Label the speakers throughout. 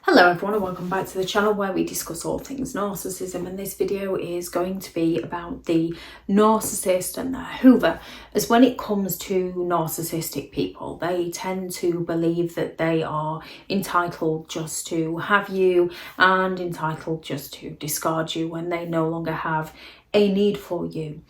Speaker 1: Hello everyone and welcome back to the channel where we discuss all things narcissism, and this video is going to be about the narcissist and the Hoover. As when it comes to narcissistic people, they tend to believe that they are entitled just to have you and entitled just to discard you when they no longer have a need for you.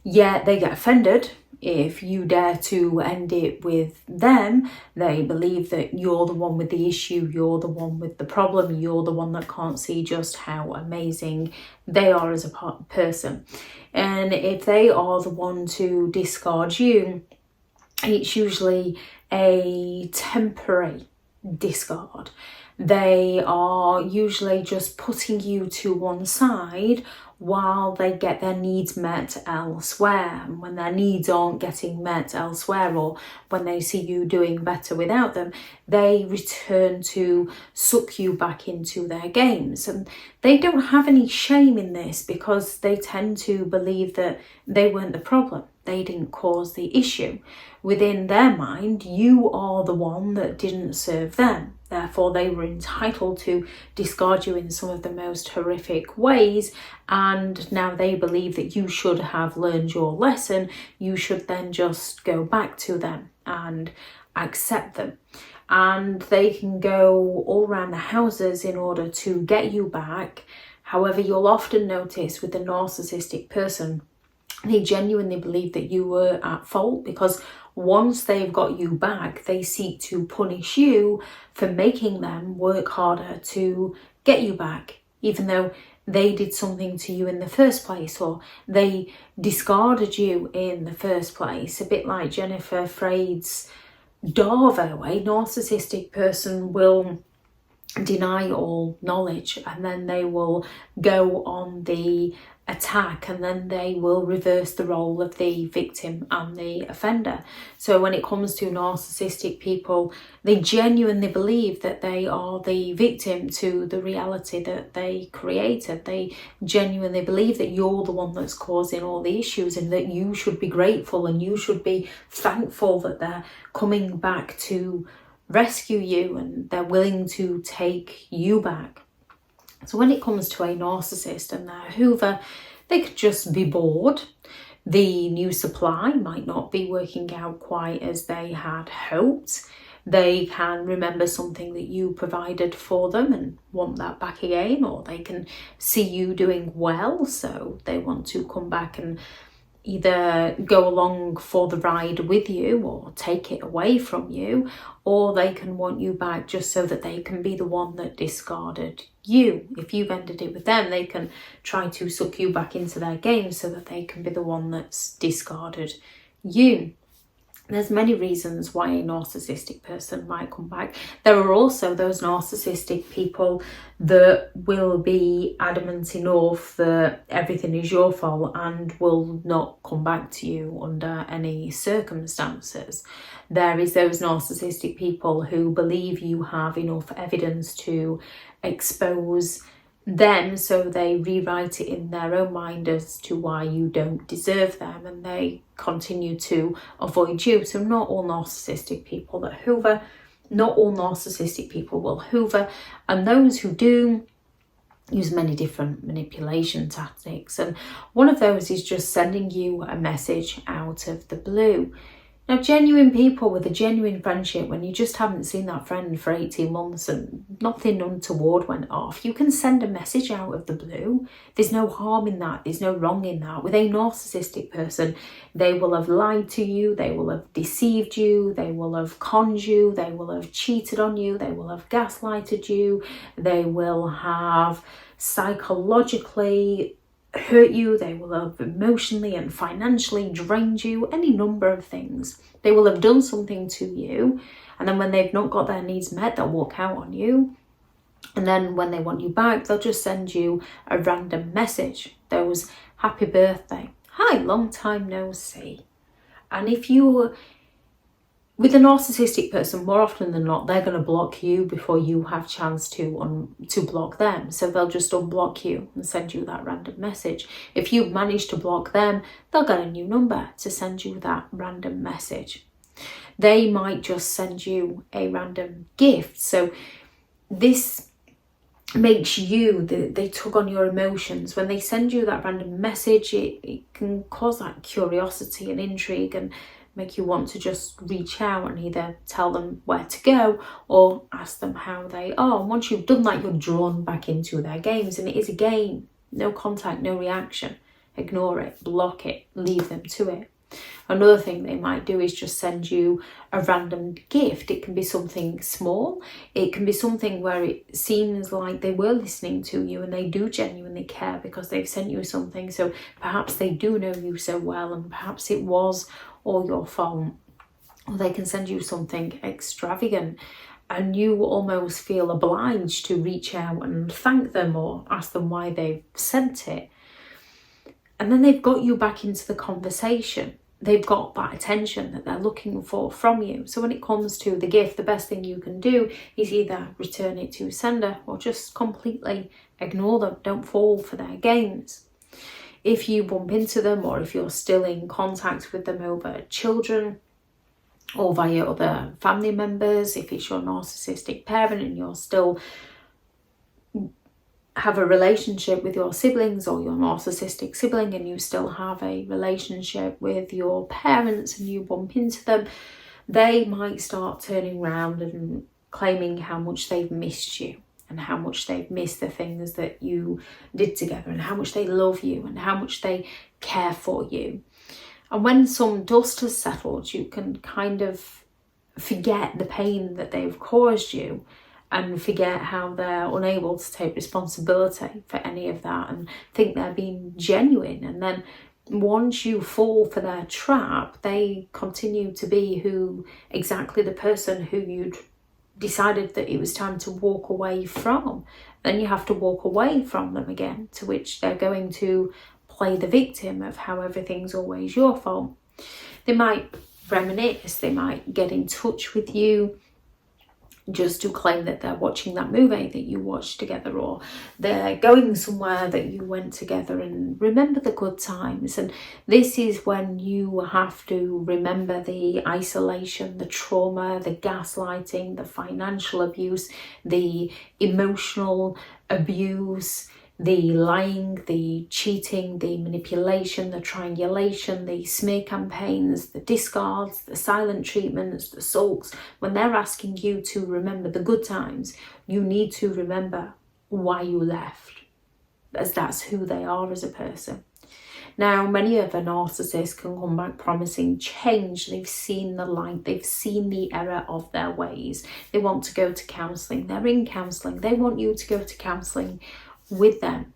Speaker 1: Yet they get offended if you dare to end it with them. They believe that you're the one with the issue, you're the one with the problem, you're the one that can't see just how amazing they are as a person. And if they are the one to discard you, it's usually a temporary discard. They are usually just putting you to one side while they get their needs met elsewhere. And when their needs aren't getting met elsewhere, or when they see you doing better without them, they return to suck you back into their games. And they don't have any shame in this because they tend to believe that they weren't the problem. They didn't cause the issue. Within their mind, you are the one that didn't serve them. Therefore, they were entitled to discard you in some of the most horrific ways. And now they believe that you should have learned your lesson. You should then just go back to them and accept them. And they can go all around the houses in order to get you back. However, you'll often notice with the narcissistic person, they genuinely believe that you were at fault, because once they've got you back, they seek to punish you for making them work harder to get you back, even though they did something to you in the first place, or they discarded you in the first place. A bit like Jennifer Freyd's Darvo, a narcissistic person will deny all knowledge, and then they will go on the attack, and then they will reverse the role of the victim and the offender. So when it comes to narcissistic people, they genuinely believe that they are the victim to the reality that they created. They genuinely believe that you're the one that's causing all the issues, and that you should be grateful and you should be thankful that they're coming back to rescue you and they're willing to take you back. So when it comes to a narcissist and their Hoover, they could just be bored. The new supply might not be working out quite as they had hoped. They can remember something that you provided for them and want that back again, or they can see you doing well, so they want to come back and either go along for the ride with you or take it away from you, or they can want you back just so that they can be the one that discarded you. If you've ended it with them, they can try to suck you back into their game so that they can be the one that's discarded you. There's many reasons why a narcissistic person might come back. There are also those narcissistic people that will be adamant enough that everything is your fault and will not come back to you under any circumstances. There is those narcissistic people who believe you have enough evidence to expose them, so they rewrite it in their own mind as to why you don't deserve them, and they continue to avoid you. So not all narcissistic people that Hoover, not all narcissistic people will Hoover, and those who do use many different manipulation tactics, and one of those is just sending you a message out of the blue. Now, genuine people with a genuine friendship, when you just haven't seen that friend for 18 months and nothing untoward went off, you can send a message out of the blue. There's no harm in that. There's no wrong in that. With a narcissistic person, they will have lied to you. They will have deceived you. They will have conned you. They will have cheated on you. They will have gaslighted you. They will have psychologically hurt you. They will have emotionally and financially drained you, any number of things. They will have done something to you, and then when they've not got their needs met, they'll walk out on you. And then when they want you back, they'll just send you a random message. Those happy birthday, hi, long time no see. And if you with a narcissistic person, more often than not, they're going to block you before you have chance to block them. So they'll just unblock you and send you that random message. If you manage to block them, they'll get a new number to send you that random message. They might just send you a random gift. So this makes you, they tug on your emotions. When they send you that random message, it can cause that curiosity and intrigue and make you want to just reach out and either tell them where to go or ask them how they are. And once you've done that, you're drawn back into their games, and it is a game. No contact, no reaction. Ignore it, block it, leave them to it. Another thing they might do is just send you a random gift. It can be something small. It can be something where it seems like they were listening to you and they do genuinely care because they've sent you something. So perhaps they do know you so well, and perhaps it was all your fault. Or they can send you something extravagant and you almost feel obliged to reach out and thank them or ask them why they've sent it. And then they've got you back into the conversation. They've got that attention that they're looking for from you. So when it comes to the gift, the best thing you can do is either return it to sender or just completely ignore them. Don't fall for their games. If you bump into them, or if you're still in contact with them over children or via other family members, if it's your narcissistic parent and you're still have a relationship with your siblings, or your narcissistic sibling and you still have a relationship with your parents and you bump into them, they might start turning around and claiming how much they've missed you and how much they've missed the things that you did together and how much they love you and how much they care for you. And when some dust has settled, you can kind of forget the pain that they've caused you and forget how they're unable to take responsibility for any of that and think they're being genuine. And then once you fall for their trap, they continue to be exactly the person who you'd decided that it was time to walk away from. Then you have to walk away from them again, to which they're going to play the victim of how everything's always your fault. They might reminisce, they might get in touch with you just to claim that they're watching that movie that you watched together, or they're going somewhere that you went together and remember the good times. And this is when you have to remember the isolation, the trauma, the gaslighting, the financial abuse, the emotional abuse, the lying, the cheating, the manipulation, the triangulation, the smear campaigns, the discards, the silent treatments, the sulks. When they're asking you to remember the good times, you need to remember why you left, as that's who they are as a person. Now, many of the narcissists can come back promising change. They've seen the light. They've seen the error of their ways. They want to go to counselling. They're in counselling. They want you to go to counselling with them.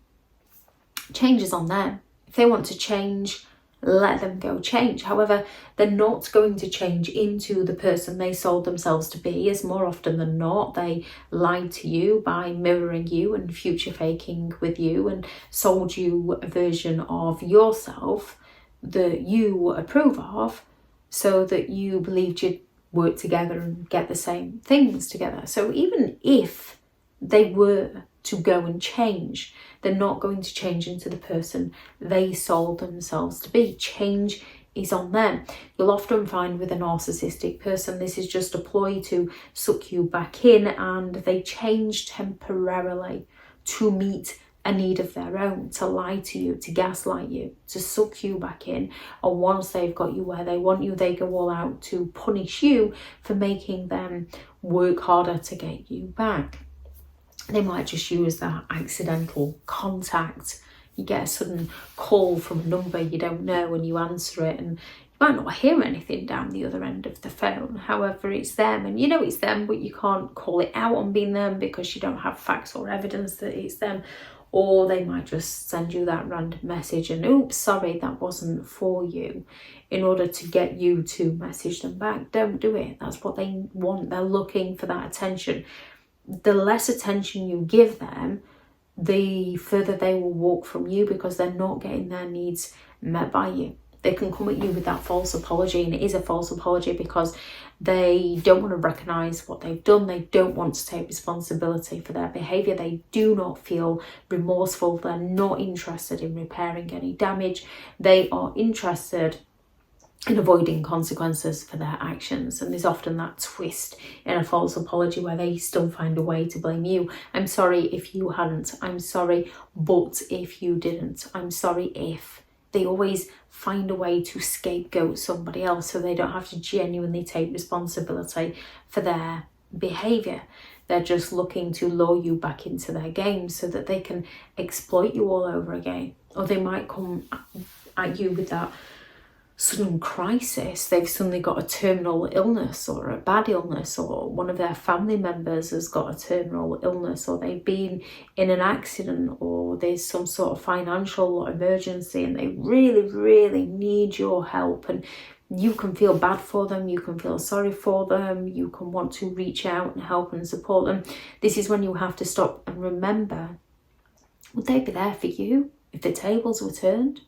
Speaker 1: Change is on them. If they want to change, let them go change. However, they're not going to change into the person they sold themselves to be, as more often than not they lied to you by mirroring you and future faking with you and sold you a version of yourself that you approve of, so that you believed you'd work together and get the same things together. So even if they were to go and change, they're not going to change into the person they sold themselves to be. Change is on them. You'll often find with a narcissistic person, this is just a ploy to suck you back in, and they change temporarily to meet a need of their own, to lie to you, to gaslight you, to suck you back in. And once they've got you where they want you, they go all out to punish you for making them work harder to get you back. They might just use that accidental contact. You get a sudden call from a number you don't know and you answer it, and you might not hear anything down the other end of the phone. However, it's them, and you know it's them, but you can't call it out on being them because you don't have facts or evidence that it's them. Or they might just send you that random message and, oops, sorry, that wasn't for you, in order to get you to message them back. Don't do it. That's what they want. They're looking for that attention. The less attention you give them, the further they will walk from you, because they're not getting their needs met by you. They can come at you with that false apology, and it is a false apology because they don't want to recognise what they've done. They don't want to take responsibility for their behaviour. They do not feel remorseful. They're not interested in repairing any damage. They are interested and avoiding consequences for their actions. And there's often that twist in a false apology where they still find a way to blame you. I'm sorry if you hadn't. I'm sorry, but if you didn't. I'm sorry if. They always find a way to scapegoat somebody else so they don't have to genuinely take responsibility for their behaviour. They're just looking to lure you back into their game so that they can exploit you all over again. Or they might come at you with that sudden crisis. They've suddenly got a terminal illness or a bad illness, or one of their family members has got a terminal illness, or they've been in an accident, or there's some sort of financial emergency and they really need your help. And you can feel bad for them, you can feel sorry for them, you can want to reach out and help and support them. This is when you have to stop and remember, would they be there for you if the tables were turned?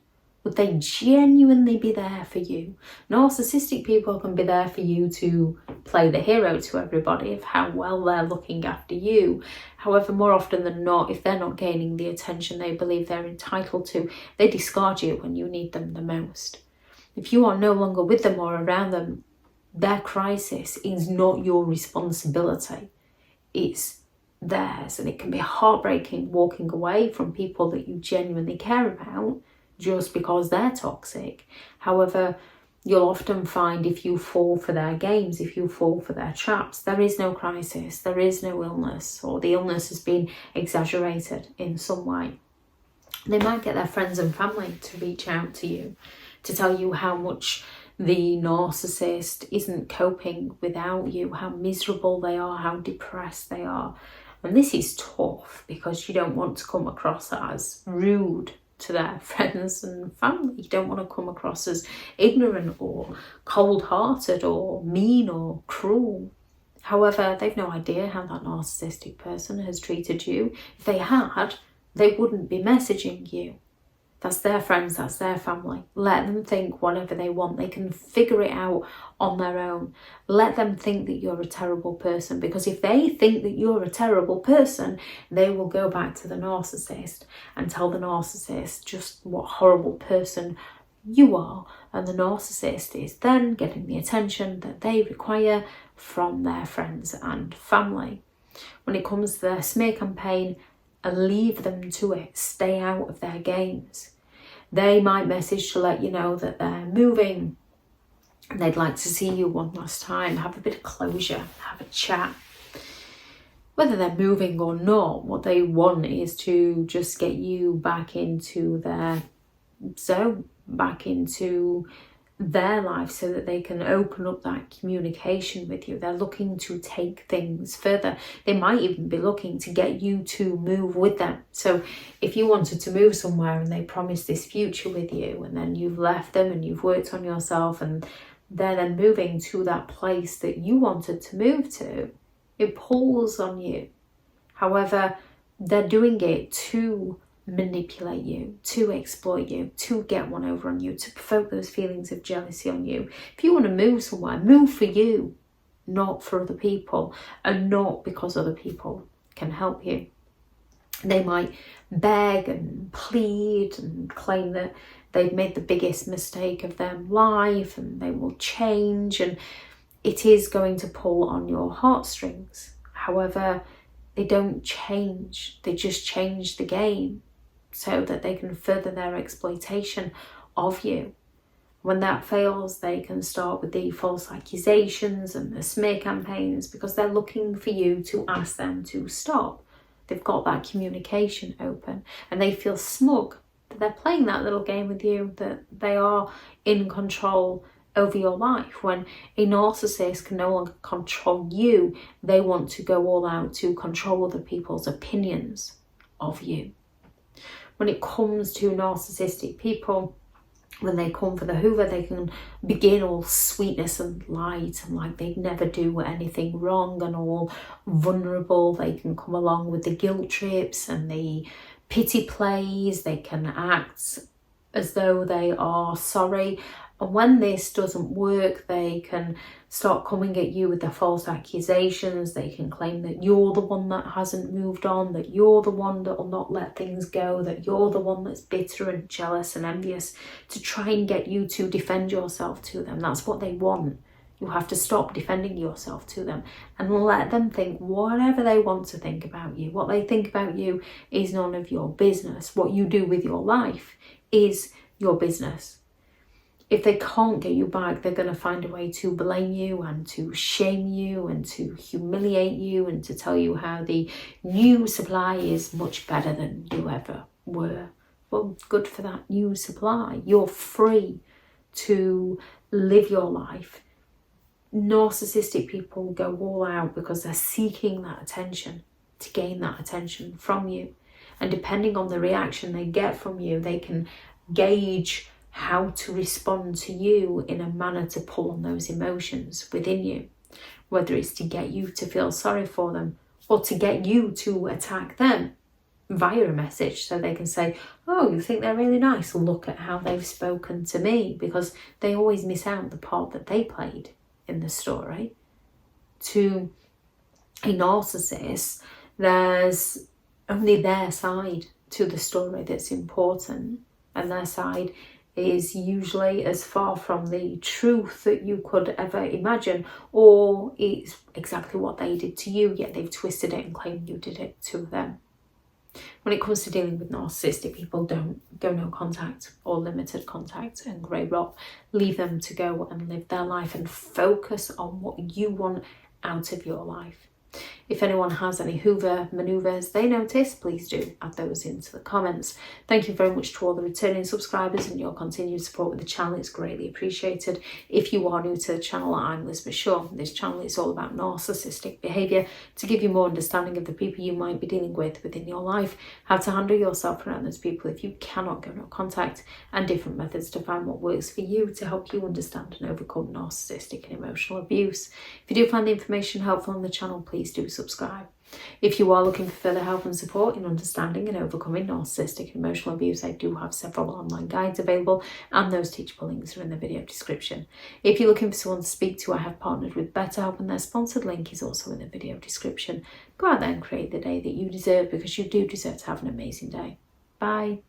Speaker 1: Would they genuinely be there for you? Narcissistic people can be there for you to play the hero to everybody of how well they're looking after you. However, more often than not, if they're not gaining the attention they believe they're entitled to, they discard you when you need them the most. If you are no longer with them or around them, their crisis is not your responsibility. It's theirs, and it can be heartbreaking walking away from people that you genuinely care about just because they're toxic. However, you'll often find if you fall for their games, if you fall for their traps, there is no crisis, there is no illness, or the illness has been exaggerated in some way. They might get their friends and family to reach out to you to tell you how much the narcissist isn't coping without you, how miserable they are, how depressed they are. And this is tough because you don't want to come across as rude to their friends and family. You don't want to come across as ignorant or cold-hearted or mean or cruel. However, they've no idea how that narcissistic person has treated you. If they had, they wouldn't be messaging you. That's their friends, that's their family. Let them think whatever they want. They can figure it out on their own. Let them think that you're a terrible person, because if they think that you're a terrible person, they will go back to the narcissist and tell the narcissist just what horrible person you are. And the narcissist is then getting the attention that they require from their friends and family. When it comes to their smear campaign, leave them to it. Stay out of their games. They might message to let you know that they're moving and they'd like to see you one last time, have a bit of closure, have a chat. Whether they're moving or not, what they want is to just get you back into their zone, back into their life so that they can open up that communication with you. They're looking to take things further. They might even be looking to get you to move with them. So if you wanted to move somewhere and they promised this future with you, and then you've left them and you've worked on yourself and they're then moving to that place that you wanted to move to, it pulls on you. However, they're doing it to manipulate you, to exploit you, to get one over on you, to provoke those feelings of jealousy on you. If you want to move somewhere, move for you, not for other people, and not because other people can help you. They might beg and plead and claim that they've made the biggest mistake of their life and they will change, and it is going to pull on your heartstrings. However, they don't change, they just change the game so that they can further their exploitation of you. When that fails, they can start with the false accusations and the smear campaigns because they're looking for you to ask them to stop. They've got that communication open and they feel smug that they're playing that little game with you, that they are in control over your life. When a narcissist can no longer control you, they want to go all out to control other people's opinions of you. When it comes to narcissistic people, when they come for the Hoover, they can begin all sweetness and light and like they'd never do anything wrong and all vulnerable. They can come along with the guilt trips and the pity plays. They can act as though they are sorry. And when this doesn't work, they can start coming at you with their false accusations. They can claim that you're the one that hasn't moved on, that you're the one that will not let things go, that you're the one that's bitter and jealous and envious, to try and get you to defend yourself to them. That's what they want. You have to stop defending yourself to them and let them think whatever they want to think about you. What they think about you is none of your business. What you do with your life is your business. If they can't get you back, they're going to find a way to blame you and to shame you and to humiliate you and to tell you how the new supply is much better than you ever were. Well, good for that new supply. You're free to live your life. Narcissistic people go all out because they're seeking that attention, to gain that attention from you. And depending on the reaction they get from you, they can gauge how to respond to you in a manner to pull on those emotions within you, whether it's to get you to feel sorry for them or to get you to attack them via a message, so they can say, oh, you think they're really nice, look at how they've spoken to me, because they always miss out the part that they played in the story. To a narcissist, there's only their side to the story that's important, and their side is usually as far from the truth that you could ever imagine, or it's exactly what they did to you, yet they've twisted it and claimed you did it to them. When it comes to dealing with narcissistic people, don't go no contact or limited contact and grey rock. Leave them to go and live their life and focus on what you want out of your life. If anyone has any Hoover manoeuvres they notice, please do add those into the comments. Thank you very much to all the returning subscribers and your continued support with the channel. It's greatly appreciated. If you are new to the channel, I'm Elizabeth Shaw. This channel is all about narcissistic behaviour, to give you more understanding of the people you might be dealing with within your life, how to handle yourself around those people if you cannot go no contact, and different methods to find what works for you to help you understand and overcome narcissistic and emotional abuse. If you do find the information helpful on the channel, please do subscribe. If you are looking for further help and support in understanding and overcoming narcissistic and emotional abuse, I do have several online guides available, and those teachable links are in the video description. If you're looking for someone to speak to, I have partnered with BetterHelp, and their sponsored link is also in the video description. Go out there and create the day that you deserve, because you do deserve to have an amazing day. Bye.